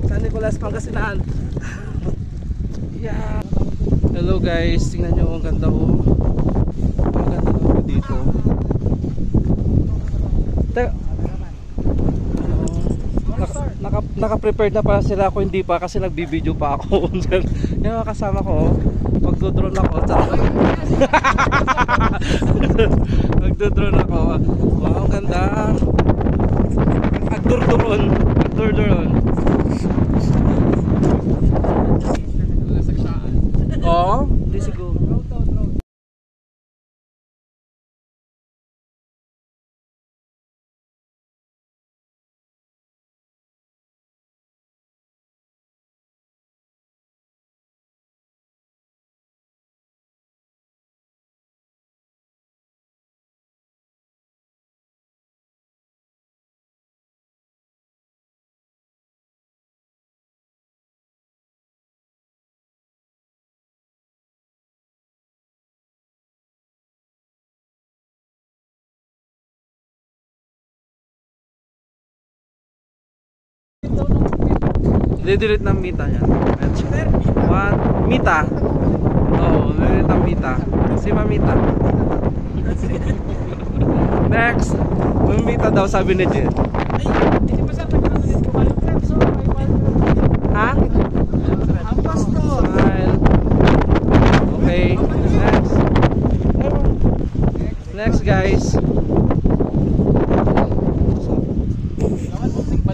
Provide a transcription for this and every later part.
San Nicolas, Pangasinan. Yeah. Hello guys, tingnan nyo ang ganda oh. Ang ganda ng dito. Naka-prepared na pala sila, ako hindi pa kasi nagbibideo pa ako. Yung kasama ko, magdodrone ako. Magdodrone ako. Wow, ang ganda. Agdurduron. Oo, di siguro. Didelete ng Mita niya. One Mita. Oo, didelete ng Mita. Si Mamita. Next. Mamita daw sabi ni Jen. Ha? Smile. Okay. Next. Next guys.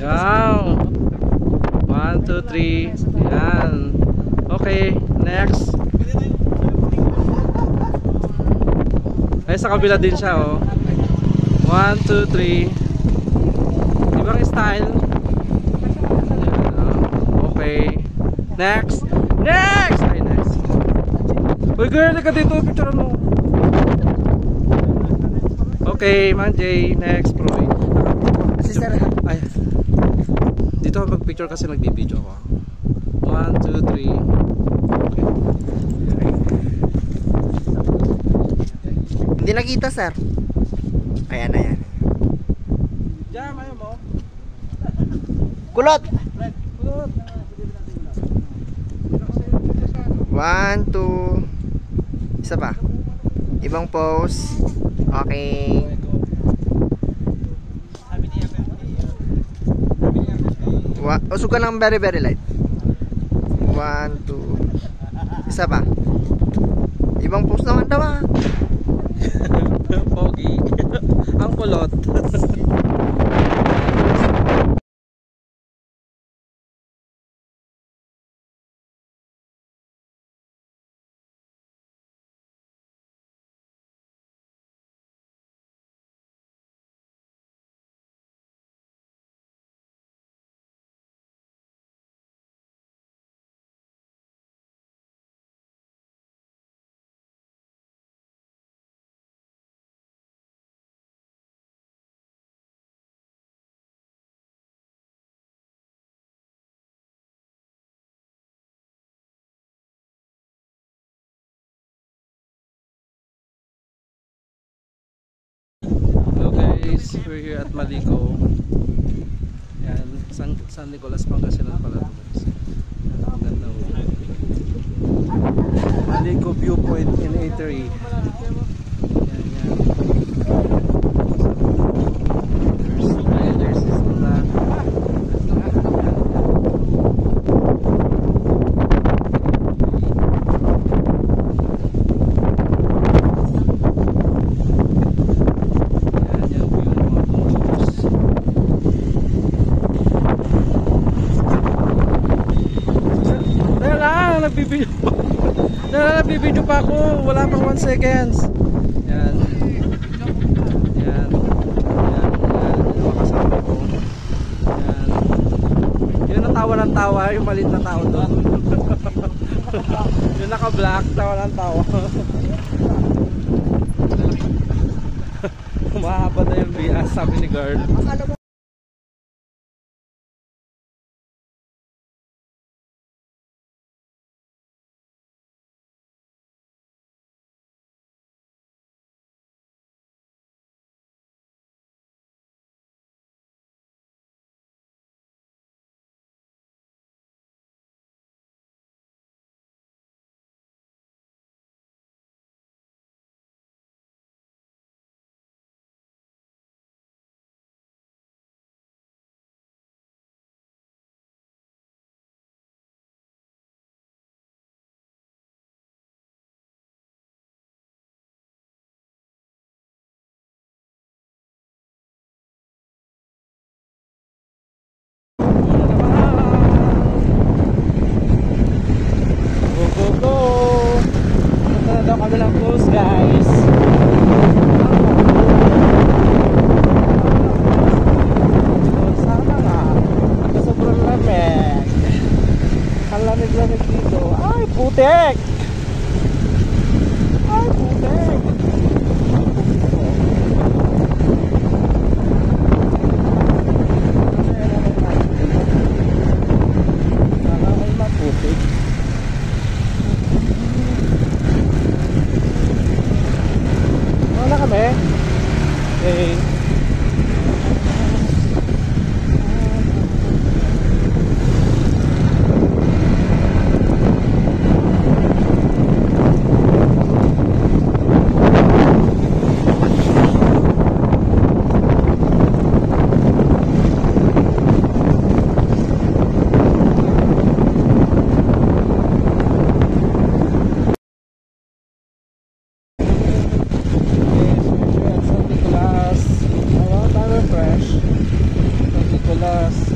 Wow. 1, 2, 3. Yan. Okay, next. Ay, sa kabila din siya, oh. 1, 2, 3. Ibang style. Yan, oh. Okay. Next. Next! Ay, next. Uy, girl, ka dito. Picture mo. Okay, Man Jay. Next, Proy. Ay. Dito ako mag-picture kasi nagbibideo ako. 1, 2, 3. Okay. Hindi nakita, sir. Ayan na yan. Jam, ayaw mo? Kulot! Kulot! 1, 2. Isa pa. Ibang pose. Okay. Usog ka ng very light. 1, 2. Isa pa. Ibang pose naman daw ah. Pogi. Ang kulot. Guys, we're here at Malico. Yan, San Nicolas, Pangasinan pala. Yan, ang ganda. Malico Viewpoint in Eatery. Yan, yan. There's this na. Nagbibideo pa ako, wala pang 1 seconds. Yan. Yan. Yan. Yan. Yung makasama ko. Yan. Yung natawa ng tawa, yung maliit na tao doon. Yung naka-black, tawa ng tawa. Mahaba na yung bias, sabi ni girl. kabilang post, guys. Sana nga. Sobrang lamig. Ang lamig-lamig dito. Ay, putek! Ay, putek! Sana may maputik. Wala kami. Okay.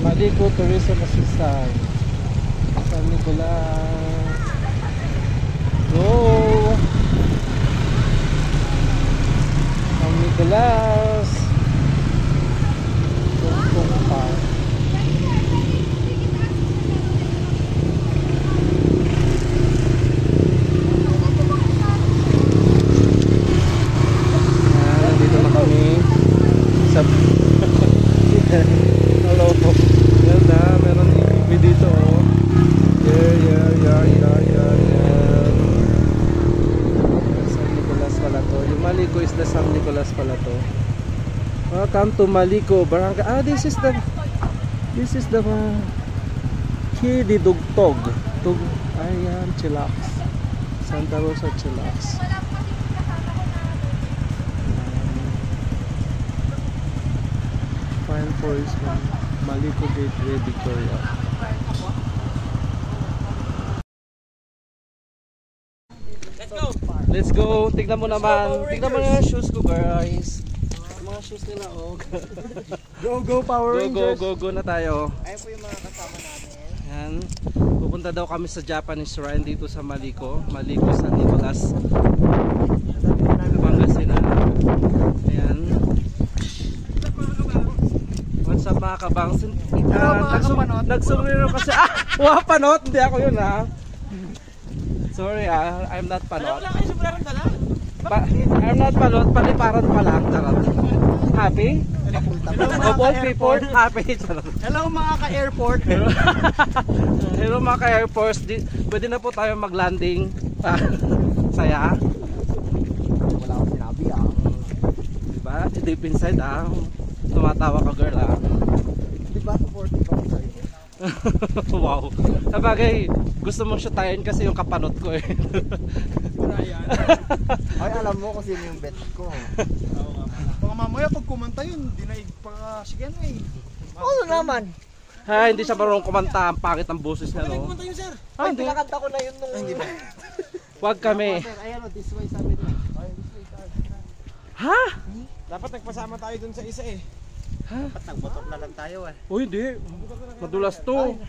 Malico Tourism Assistant San Nicolas. Go San Nicolas. Tungtong Park. Nandito na kami sa hello po. Yan na, meron TV dito oh. San Nicolas pala to. Yung Malico is the San Nicolas pala to. Welcome to Malico Barangay. Ah, this is the Kidi Dugtog. Ayan, Chilax. Santa Rosa Chilax. Fine Forest man. Malico Gateway, Victoria. Let's go. Tignan mo naman. Tignan mo yung shoes ko, guys. Yung mga shoes nila, oh. Go Power Rangers. Go na tayo. Ayun po yung mga kasama natin. Yan. Pupunta daw kami sa Japanese shrine dito sa Malico. Malico San Nicolas. Pangasinan. Ayan. What's up mga kabangsin? Nagsumiro kasi. Ah! Panot! Hindi ako yun ha. Sorry I'm not panot. I'm not panot. Paliparan pa lang. Charot. Happy? Of all people, happy. Charot. Hello mga ka-airport. Hello mga ka-airports. Pwede na po tayo mag-landing. Saya. Wala akong sinabi Diba? Deep inside tumatawa ka girl Diba supportive ako sa'yo? Wow. Sabagay, gusto mong shootayin kasi yung kapanot ko eh. Ay, alam mo kung sino yung bet ko. Baka mamaya pag kumanta yun, dinaig pa si Ken eh. Oo naman. Ha, hindi siya marunong kumanta. Ang pangit ang boses niya, no? Kumanta yun, sir. Ay, pinakanta ko na yun nung... Hindi ba? Wag kami. Sir, ayan o, this way sabi niya. Ha? Dapat nagpasama tayo dun sa isa eh. Dapat nagmotor na lang tayo eh. Uy, hindi. Madulas to.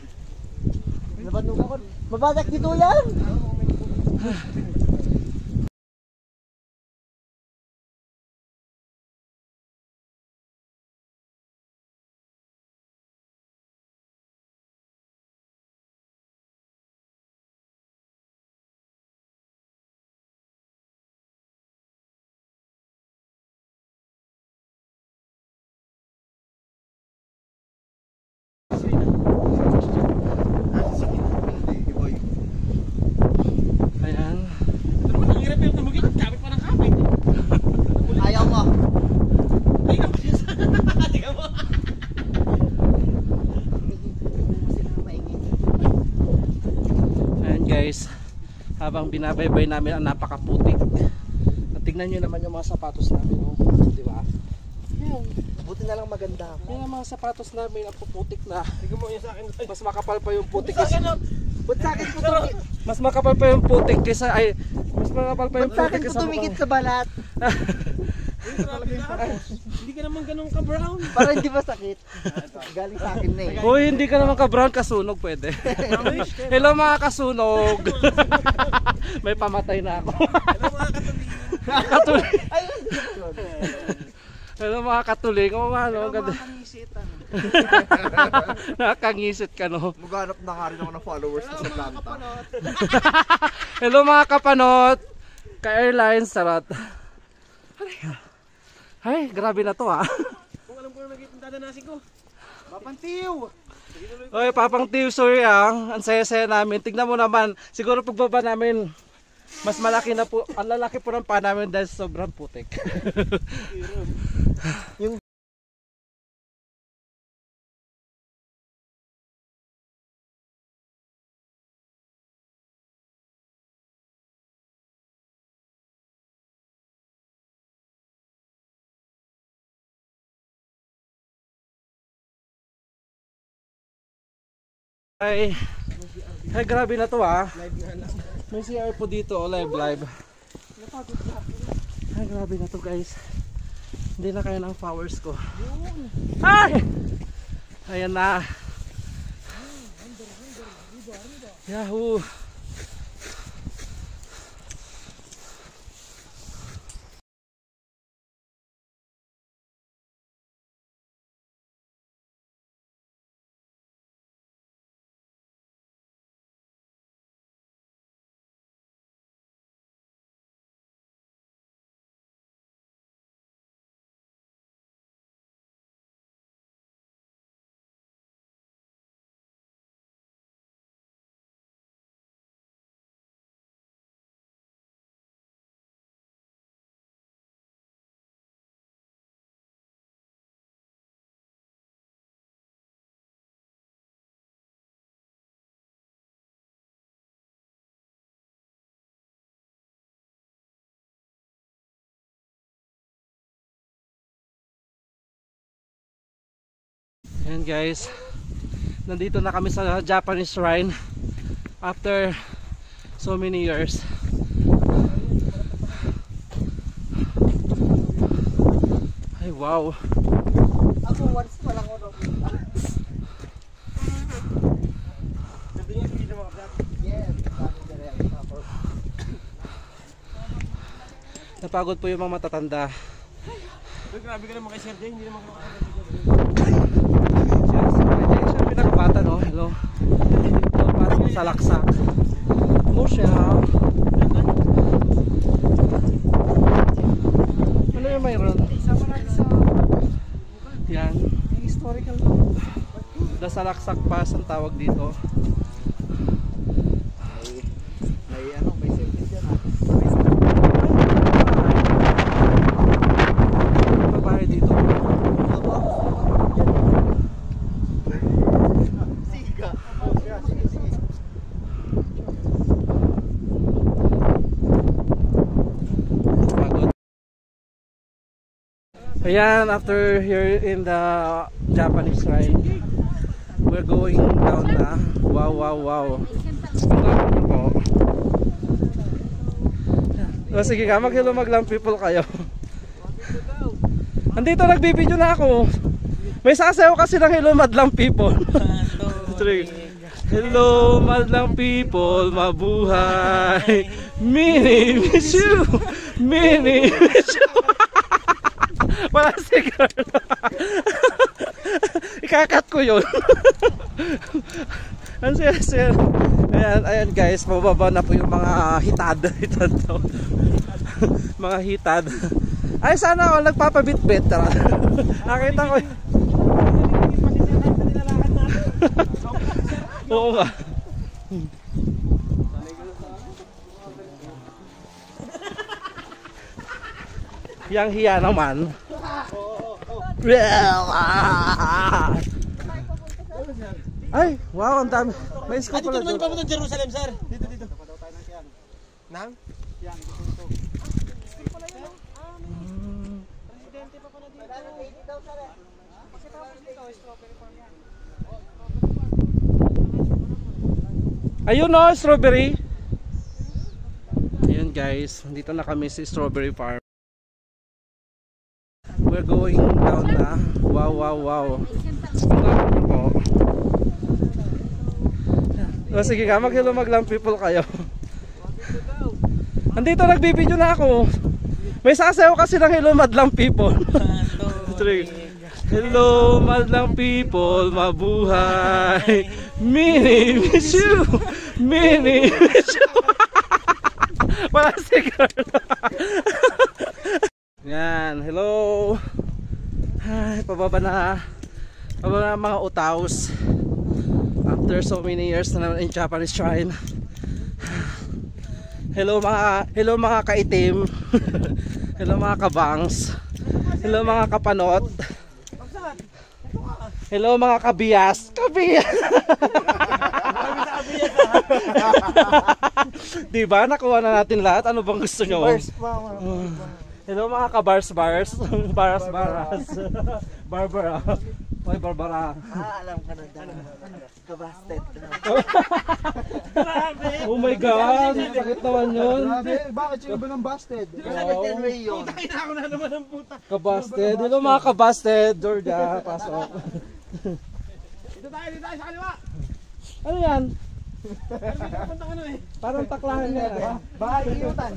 Nabandog ako. Mabagak dito yan! Ayan. Hirap yung tumugin, kapit pa ng kapit. Ayaw mo. Ay, kapit. Tingnan mo. Ayan guys. Habang binabaybay namin ang napakaputik. At tignan nyo naman yung mga sapatos namin, no? Di ba? Ayan. Buti na lang maganda ako. Yan ang mga sapatos namin ang puputik na. Tingnan mo yun sa akin. Mas makapal pa yung putik Sa akin, Ba't sa akin po tumikit? Mas makapal pa yung putik kaysa mas makapal pa yung Ba't sa akin putik po kaysa tumikit sa balat? Hindi ka naman ganun ka-brown. Para hindi ba sakit? Galing sa akin na eh. Uy, hindi ka naman ka-brown, kasunog pwede. Hello mga kasunog. May pamatay na ako. Katuling. Hello mga katuling. O ano, ganda. Nakakangisit ka no. Maghanap na nga rin ako ng followers sa Atlanta. Hello mga kapanot. Ka-airlines, sarot. Ay, grabe na to ha. Kung alam ko na nagdadanasin ko. Papantiw! Oy, Papang Tiw, sorry ang saya-saya namin. Tignan mo naman, siguro pagbaba namin, mas malaki na po, ang lalaki po ng paa namin dahil sobrang putik. Ay, grabe na to ah. May CR po dito, live. Ay, grabe na to guys. Hindi na kaya ng powers ko. Ay! Ayan na. Yahoo! Ayan guys, nandito na kami sa Japanese shrine after so many years. Ay wow. Ako once pa lang ako. Napagod po yung mga matatanda. Grabe ka naman kay Sir Jay, hindi naman ka Siya pinakabata no? Hello. Hello, parang salaksak. Mo siya. Ano yung mayroon? Isama natin sa Yan. historical. Dasalaksak pass ang tawag dito. May safety dyan ah. Babae dito. Siga. Pagod. Ayan, after here in the Japanese shrine, we're going down na. Wow, wow, wow. Ang ganda po. O sige ka, mag-hello maglang people kayo. Andito, nagbibideo na ako. May sasayaw kasi ng hello madlang people. Hello madlang people, mabuhay. Mini miss you. Mini miss you. Wala sigar. Ikakat ko yun. Ang sir. Ayan guys, mababa na po yung mga hitad. Hitad daw. Mga hitad. Ay sana ako nagpapabit-bit. Nakita ko. Oo nga. Yang hiya naman. Ay, wow, ang dami. May scoop pala Dito naman doon. papunta Jerusalem, sir. Dito. Nang? Yan. Presidente pa pala dito. Pagkatapos dito, strawberry farm yan. Ayun no, strawberry. Ayun guys, dito na kami sa strawberry farm. we're going down na. Wow, wow, wow. Ang ganda po. O sige nga, mag-hello maglang people kayo. Andito, nagbibideo na ako. May sasayaw kasi ng hello madlang people. Hello madlang people, mabuhay. Mini miss you. Mini miss you. Wala sigar. Yan, hello. Ay, pababa na. Pababa na mga utaos. After so many years na naman in Japanese shrine. Hello mga kaitim. Hello mga kabangs. Hello mga kapanot. Hello mga kabiyas. Kabiyas. Diba? Nakuha na natin lahat. Ano bang gusto nyo? Hello mga kabars-bars. Baras-baras. Barbara. Oy, Barbara. Alam ka na dyan. Kabasted. Oh my God! Sakit naman yun. Bakit yung iba ng busted? Wow. Yun. Ako na naman ang puta. Kabasted. Hello mga kabasted. Georgia, pasok. Dito tayo sa kaliwa. Ano yan? Punta ka na eh. Parang taklahan niya. Bahay iyutan.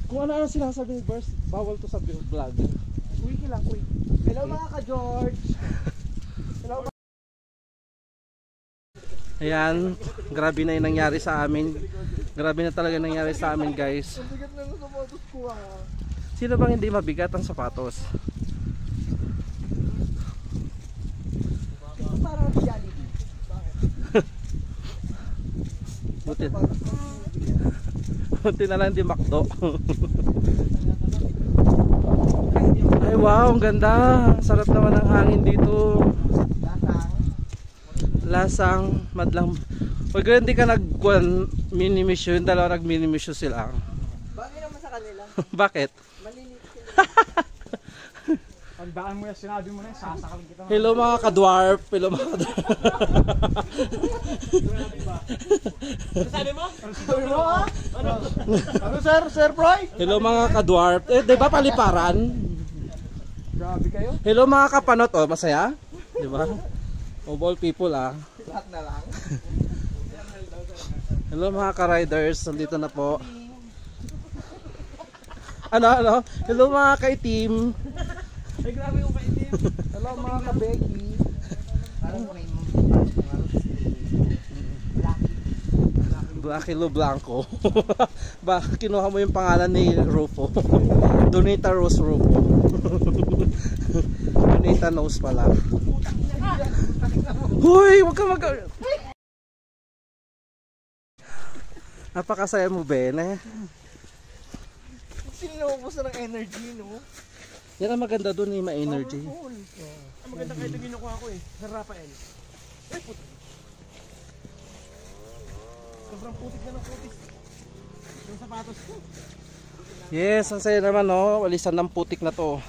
Kung ano sinasabi ni Burst, bawal to sa vlog. Wiki lang, wiki. Hello mga ka-George. Ayan, grabe na yung nangyari sa amin. Grabe na talaga nangyari sa amin, guys. Bigat na ng sapatos ko Sino bang hindi mabigat ang sapatos? Ito parang Jollibee. Buti na lang di McDo. Ay wow, ang ganda. Sarap naman ang hangin dito. Lasang madlang. Pag hindi ka mini mission, yung dalawa nag mini mission sila. Bagay naman sa kanila. Bakit? Malilit sila. Tandaan mo yan, sinabi mo na yan, sasakal kita. Hello mga ka-dwarf. Hello mga ka-dwarf. Sabi mo? Ano sir? Sir Proy? Hello mga ka-dwarf. Eh, di ba paliparan? Grabe kayo. Hello mga kapanot. Oh, masaya? Di ba? Of all people ah. Lahat na lang. Hello mga ka-riders. Nandito na po. Ano? Hello mga ka-team. Ay, grabe yung kaitim. Hello mga ka-Becky. Parang may Blackilo Blanco. Ba, kinuha mo yung pangalan ni Rufo. Donita Rose Rufo. Donita Nose pala. Hoy, wag ka Napakasaya mo, Ben eh. Sinubos na ng energy, no? Yan ang maganda doon eh, ma-energy. Ang maganda kayo ito ginukuha ko eh. Sir Rafael. Ay, puto. Sobrang putik na ng putik. Yung sapatos ko. Yes, ang saya naman no. Walisan ng putik na to.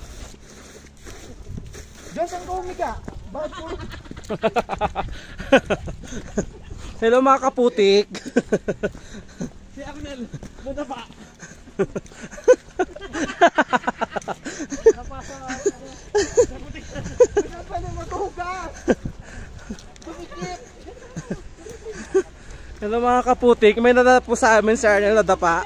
Diyos, ang kumika. Bakit po? Hello mga kaputik. Si Arnel, muna pa. Napasa. Naputik. Ano pa na maghugas? Tumikip. Hello mga kaputik. May nadapo sa amin si Arnel nadapa.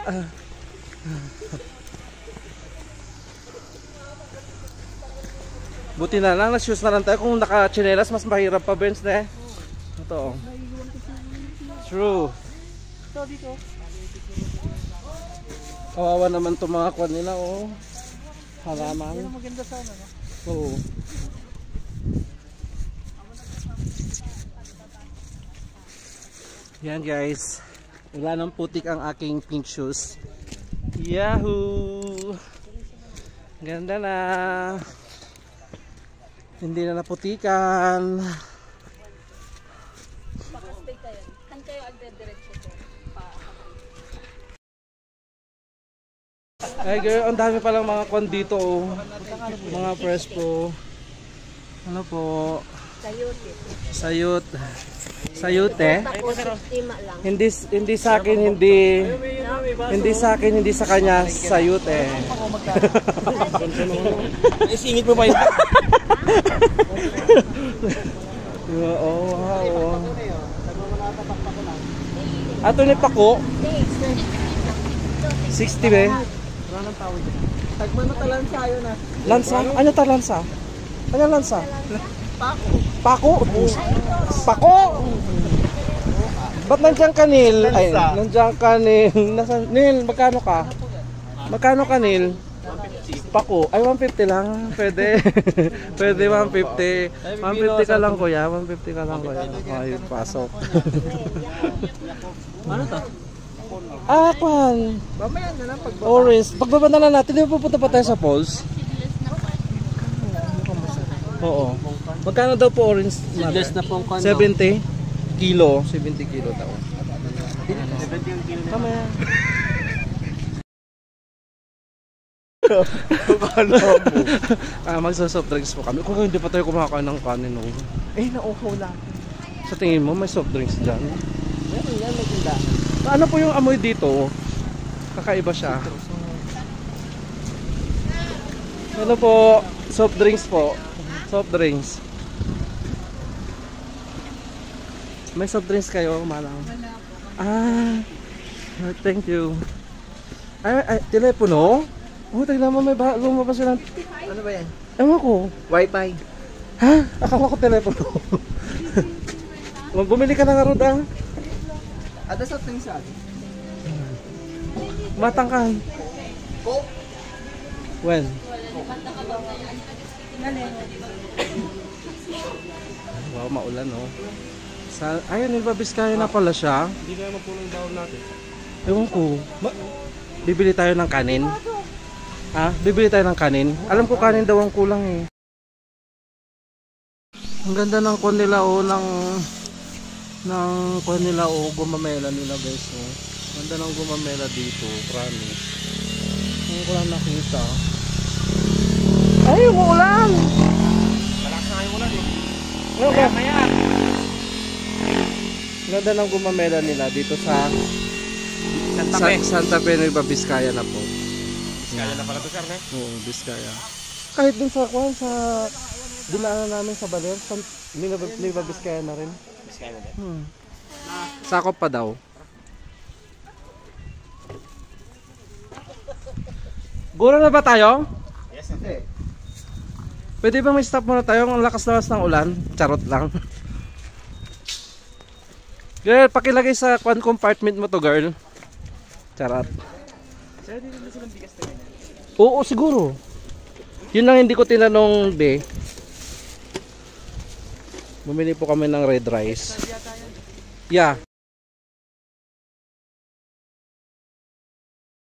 Buti na lang, nag-shoes na lang tayo. Kung naka-chinelas, mas mahirap pa, Benz na eh. Ito. True. Ito dito. Kawawa naman itong mga kwan nila, oh. Halaman. Yan ang maganda sana, no? Oo. Yan guys. Wala nang putik ang aking pink shoes. Yahoo! Ganda na. Hindi na naputikan. Pakastay tayo. Kan kayo agde-diretso ko. Ay girl, ang dami palang mga kwan dito, oh. Mga press pro. Ano po? Sayote. Sayut. Sayute. Tapos, tima lang. Hindi sa akin hindi Hindi sa akin, hindi sa kanya, sa youth eh. Isingit mo pa yun. Oo, wow. Ato ni Pako. 60 be. Tagman na talan sayo na. Lansa? Ano ta lansa? Ano lansa? Pako. Pako? Ba't nandiyan ka, Nil? Ay, nandiyan ka, Nil. Nil, magkano ka? Magkano ka, Nil? Pako. Ay, 150 lang. Pwede. Pwede 150. 150 ka lang, kuya. 150 ka lang, kuya. Ay, pasok. Ano to? Ah, kwan. Mamaya na lang pagbaba. Orange. Pagbaba na lang natin, di ba pupunta pa tayo sa falls? Oo. Magkano daw po orange? Seedless na pong kondo. 70 kilo. 70 kilo daw. 70 yung kilo. Tama yan. Magsa-soft drinks po kami. Kung hindi pa tayo kumakain ng kanin. No? Eh, nauhaw lang. Sa tingin mo, may soft drinks dyan? Meron yan, may tindahan. Ano po yung amoy dito? Kakaiba siya. Ano po? Soft drinks po. Soft drinks. May soft drinks kayo, malang? Ah, thank you. Ay, telepono? Oh, tignan mo, may lumabas silang... Ano ba yan? Ewan ko. Wi-Fi. Ha? Akala ko telepono. Bumili ka na nga, Rod, ah. Ada sa ting sa. Matangkan. Coke. When? Wow, maulan, no? Ayun, Nilbabiskaya na pala siya. Hindi kaya mapulong daw natin. Ewan ko. Bibili tayo ng kanin. Ha? Bibili tayo ng kanin. Alam ko kanin daw ang kulang eh. Ang ganda ng kwan nila o ng kwan nila o gumamela nila guys o. Ganda ng gumamela dito, promise. Hindi ko lang nakita. Ay, umuulan! Malakas na yung ulan eh. Maya. Ganda ng gumamela nila dito sa Santa Fe, Nueva Vizcaya na po. Kaya na pala to, sir, ne? Oo, Vizcaya. Kahit dun sa kwan, sa dinaanan namin sa Baler, Nueva Vizcaya na rin. Kaya na din. Sakop pa daw. Guro na ba tayo? Yes, sir. Pwede ba may stop muna tayo? Ang lakas-lakas ng ulan. Charot lang. Girl, pakilagay sa kwan compartment mo to, girl. Charot. Sir, dito na silang bigas na ganyan. Oo, siguro. Yun lang hindi ko tinanong, be. Bumili po kami ng red rice. Yeah.